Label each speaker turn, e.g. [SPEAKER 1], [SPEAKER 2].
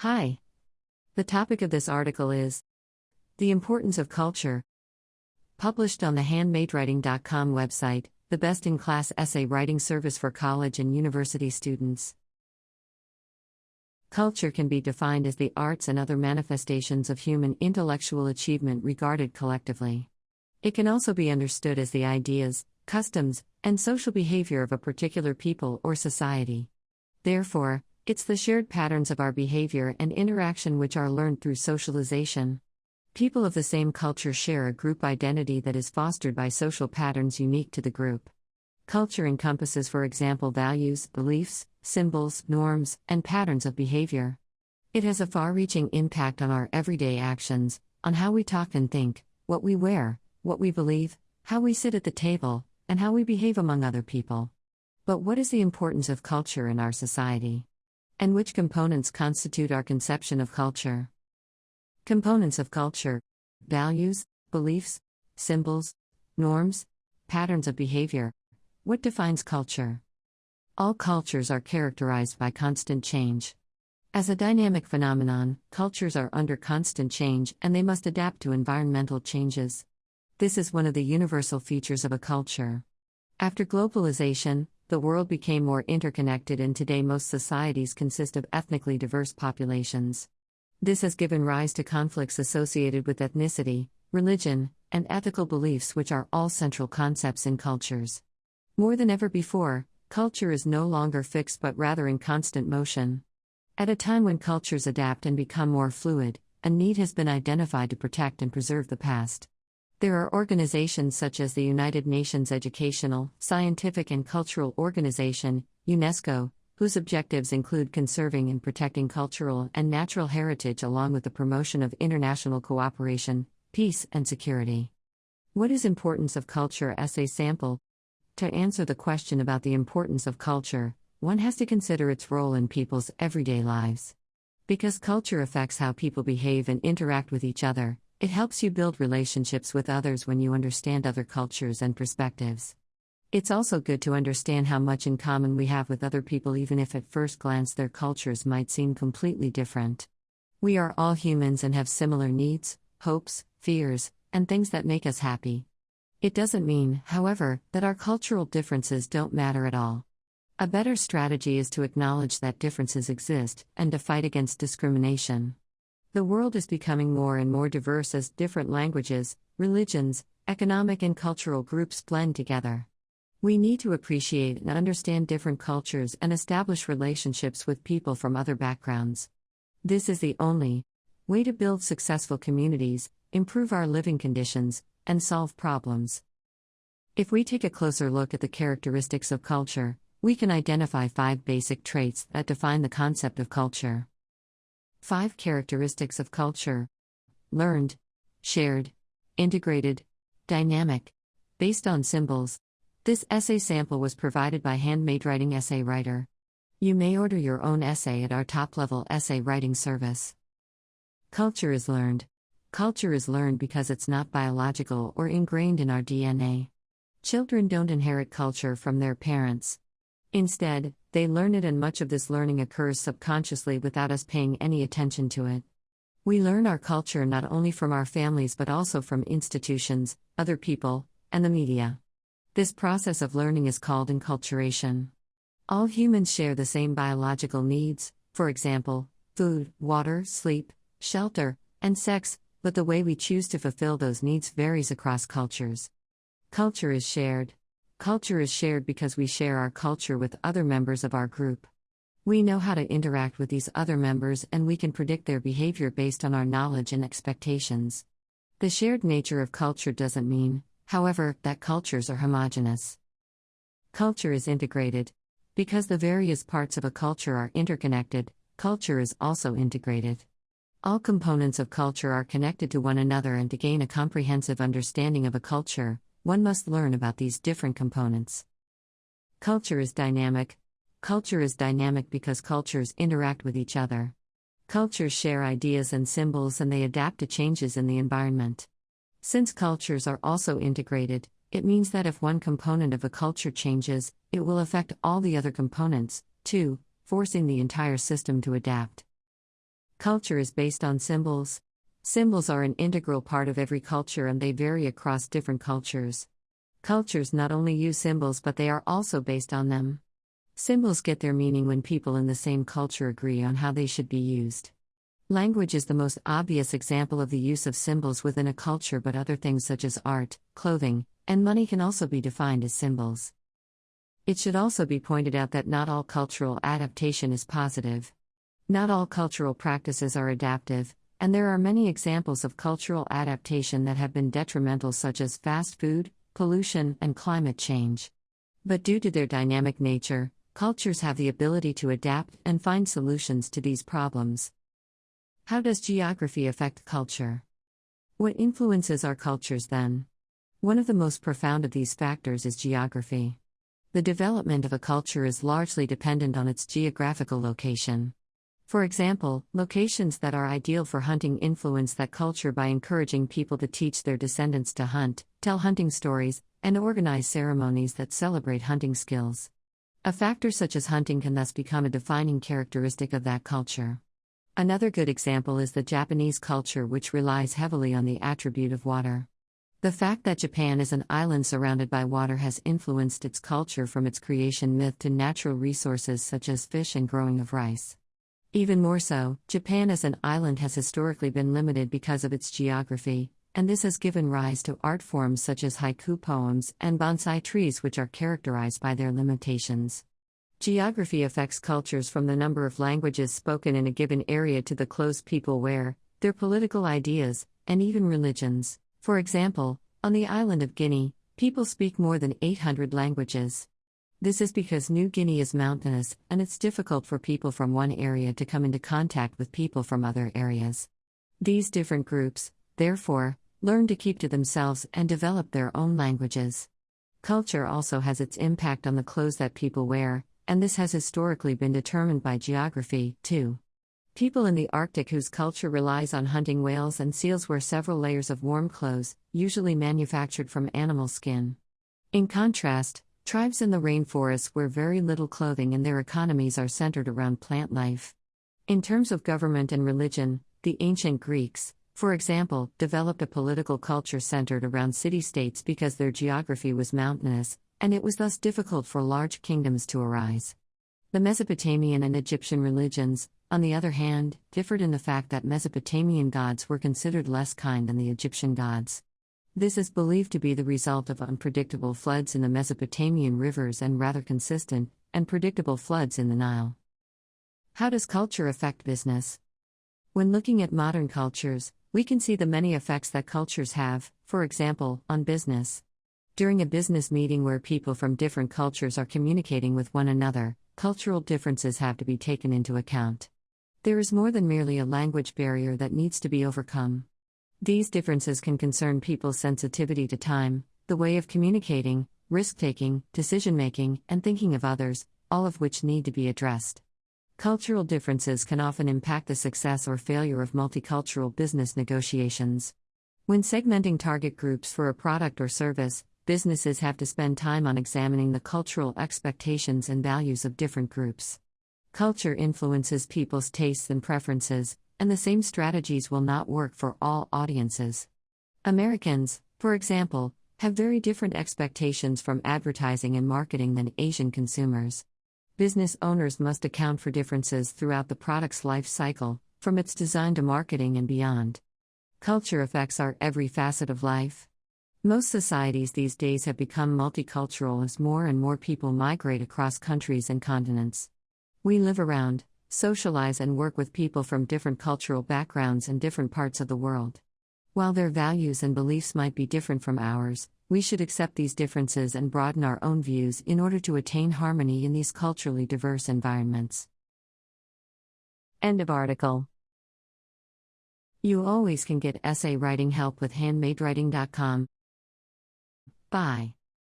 [SPEAKER 1] Hi. The topic of this article is The Importance of Culture. Published on the handmadewriting.com website, the best-in-class essay writing service for college and university students. Culture can be defined as the arts and other manifestations of human intellectual achievement regarded collectively. It can also be understood as the ideas, customs, and social behavior of a particular people or society. Therefore, it's the shared patterns of our behavior and interaction which are learned through socialization. People of the same culture share a group identity that is fostered by social patterns unique to the group. Culture encompasses, for example, values, beliefs, symbols, norms, and patterns of behavior. It has a far-reaching impact on our everyday actions, on how we talk and think, what we wear, what we believe, how we sit at the table, and how we behave among other people. But what is the importance of culture in our society? And which components constitute our conception of culture? Components of culture: values, beliefs, symbols, norms, patterns of behavior. What defines culture? All cultures are characterized by constant change. As a dynamic phenomenon, cultures are under constant change and they must adapt to environmental changes. This is one of the universal features of a culture. After globalization, the world became more interconnected, and today most societies consist of ethnically diverse populations. This has given rise to conflicts associated with ethnicity, religion, and ethical beliefs, which are all central concepts in cultures. More than ever before, culture is no longer fixed but rather in constant motion. At a time when cultures adapt and become more fluid, a need has been identified to protect and preserve the past. There are organizations such as the United Nations Educational, Scientific and Cultural Organization, UNESCO, whose objectives include conserving and protecting cultural and natural heritage along with the promotion of international cooperation, peace and security. What is importance of culture? Essay sample. To answer the question about the importance of culture, one has to consider its role in people's everyday lives. Because culture affects how people behave and interact with each other, it helps you build relationships with others when you understand other cultures and perspectives. It's also good to understand how much in common we have with other people, even if at first glance their cultures might seem completely different. We are all humans and have similar needs, hopes, fears, and things that make us happy. It doesn't mean, however, that our cultural differences don't matter at all. A better strategy is to acknowledge that differences exist and to fight against discrimination. The world is becoming more and more diverse as different languages, religions, economic and cultural groups blend together. We need to appreciate and understand different cultures and establish relationships with people from other backgrounds. This is the only way to build successful communities, improve our living conditions, and solve problems. If we take a closer look at the characteristics of culture, we can identify 5 basic traits that define the concept of culture. 5 characteristics of culture: learned, shared, integrated, dynamic, based on symbols. This essay sample was provided by Handmade Writing Essay Writer. You may order your own essay at our top-level essay writing service. Culture is learned. Culture is learned because it's not biological or ingrained in our DNA. Children don't inherit culture from their parents. Instead, they learn it, and much of this learning occurs subconsciously without us paying any attention to it. We learn our culture not only from our families but also from institutions, other people, and the media. This process of learning is called enculturation. All humans share the same biological needs, for example, food, water, sleep, shelter, and sex, but the way we choose to fulfill those needs varies across cultures. Culture is shared. Culture is shared because we share our culture with other members of our group. We know how to interact with these other members, and we can predict their behavior based on our knowledge and expectations. The shared nature of culture doesn't mean, however, that cultures are homogeneous. Culture is integrated. Because the various parts of a culture are interconnected, culture is also integrated. All components of culture are connected to one another, and to gain a comprehensive understanding of a culture, one must learn about these different components. Culture is dynamic. Culture is dynamic because cultures interact with each other. Cultures share ideas and symbols, and they adapt to changes in the environment. Since cultures are also integrated, it means that if one component of a culture changes, it will affect all the other components, too, forcing the entire system to adapt. Culture is based on symbols. Symbols are an integral part of every culture and they vary across different cultures. Cultures not only use symbols but they are also based on them. Symbols get their meaning when people in the same culture agree on how they should be used. Language is the most obvious example of the use of symbols within a culture, but other things such as art, clothing, and money can also be defined as symbols. It should also be pointed out that not all cultural adaptation is positive. Not all cultural practices are adaptive, and there are many examples of cultural adaptation that have been detrimental, such as fast food, pollution, and climate change. But due to their dynamic nature, cultures have the ability to adapt and find solutions to these problems. How does geography affect culture? What influences our cultures then? One of the most profound of these factors is geography. The development of a culture is largely dependent on its geographical location. For example, locations that are ideal for hunting influence that culture by encouraging people to teach their descendants to hunt, tell hunting stories, and organize ceremonies that celebrate hunting skills. A factor such as hunting can thus become a defining characteristic of that culture. Another good example is the Japanese culture, which relies heavily on the attribute of water. The fact that Japan is an island surrounded by water has influenced its culture, from its creation myth to natural resources such as fish and growing of rice. Even more so, Japan as an island has historically been limited because of its geography, and this has given rise to art forms such as haiku poems and bonsai trees, which are characterized by their limitations. Geography affects cultures from the number of languages spoken in a given area to the clothes people wear, their political ideas, and even religions. For example, on the island of Guinea, people speak more than 800 languages. This is because New Guinea is mountainous, and it's difficult for people from one area to come into contact with people from other areas. These different groups, therefore, learn to keep to themselves and develop their own languages. Culture also has its impact on the clothes that people wear, and this has historically been determined by geography, too. People in the Arctic whose culture relies on hunting whales and seals wear several layers of warm clothes, usually manufactured from animal skin. In contrast, tribes in the rainforests wear very little clothing and their economies are centered around plant life. In terms of government and religion, the ancient Greeks, for example, developed a political culture centered around city-states because their geography was mountainous, and it was thus difficult for large kingdoms to arise. The Mesopotamian and Egyptian religions, on the other hand, differed in the fact that Mesopotamian gods were considered less kind than the Egyptian gods. This is believed to be the result of unpredictable floods in the Mesopotamian rivers and rather consistent and predictable floods in the Nile. How does culture affect business? When looking at modern cultures, we can see the many effects that cultures have, for example, on business. During a business meeting where people from different cultures are communicating with one another, cultural differences have to be taken into account. There is more than merely a language barrier that needs to be overcome. These differences can concern people's sensitivity to time, the way of communicating, risk-taking, decision-making, and thinking of others, all of which need to be addressed. Cultural differences can often impact the success or failure of multicultural business negotiations. When segmenting target groups for a product or service, businesses have to spend time on examining the cultural expectations and values of different groups. Culture influences people's tastes and preferences, and the same strategies will not work for all audiences. Americans, for example, have very different expectations from advertising and marketing than Asian consumers. Business owners must account for differences throughout the product's life cycle, from its design to marketing and beyond. Culture affects our every facet of life. Most societies these days have become multicultural as more and more people migrate across countries and continents. We live around, socialize and work with people from different cultural backgrounds and different parts of the world. While their values and beliefs might be different from ours, we should accept these differences and broaden our own views in order to attain harmony in these culturally diverse environments. End of article. You always can get essay writing help with handmadewriting.com. Bye.